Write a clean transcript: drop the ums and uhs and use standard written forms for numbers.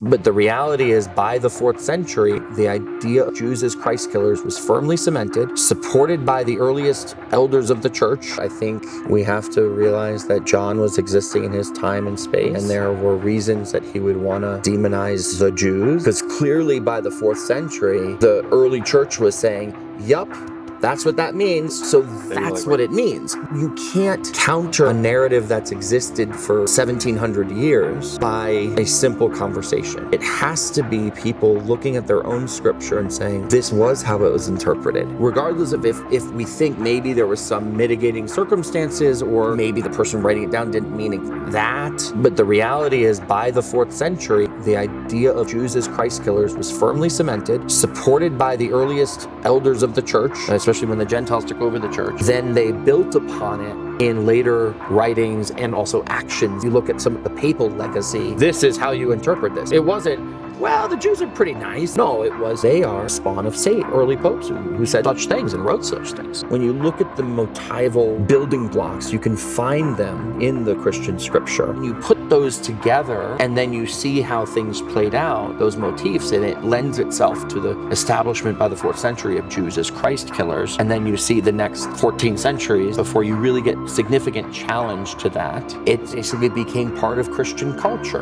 But the reality is, by the 4th century, the idea of Jews as Christ killers was firmly cemented, supported by the earliest elders of the church. I think we have to realize that John was existing in his time and space, and there were reasons that he would want to demonize the Jews, because clearly by the 4th century, the early church was saying, yup, that's what that means, so that's what it means. You can't counter a narrative that's existed for 1700 years by a simple conversation. It has to be people looking at their own scripture and saying, this was how it was interpreted. Regardless of if we think maybe there was some mitigating circumstances, or maybe the person writing it down didn't mean that. But the reality is, by the 4th century, the idea of Jews as Christ killers was firmly cemented, supported by the earliest elders of the church, especially when the Gentiles took over the church. Then they built upon it in later writings and also actions. You look at some of the papal legacy, this is how you interpret this. It wasn't, well, the Jews are pretty nice. No, it was, they are spawn of Satan, early popes who said such things and wrote such things. When you look at the motival building blocks, you can find them in the Christian scripture. And you put those together, and then you see how things played out, those motifs, and it lends itself to the establishment by the 4th century of Jews as Christ killers. And then you see the next 14 centuries before you really get significant challenge to that. It basically became part of Christian culture.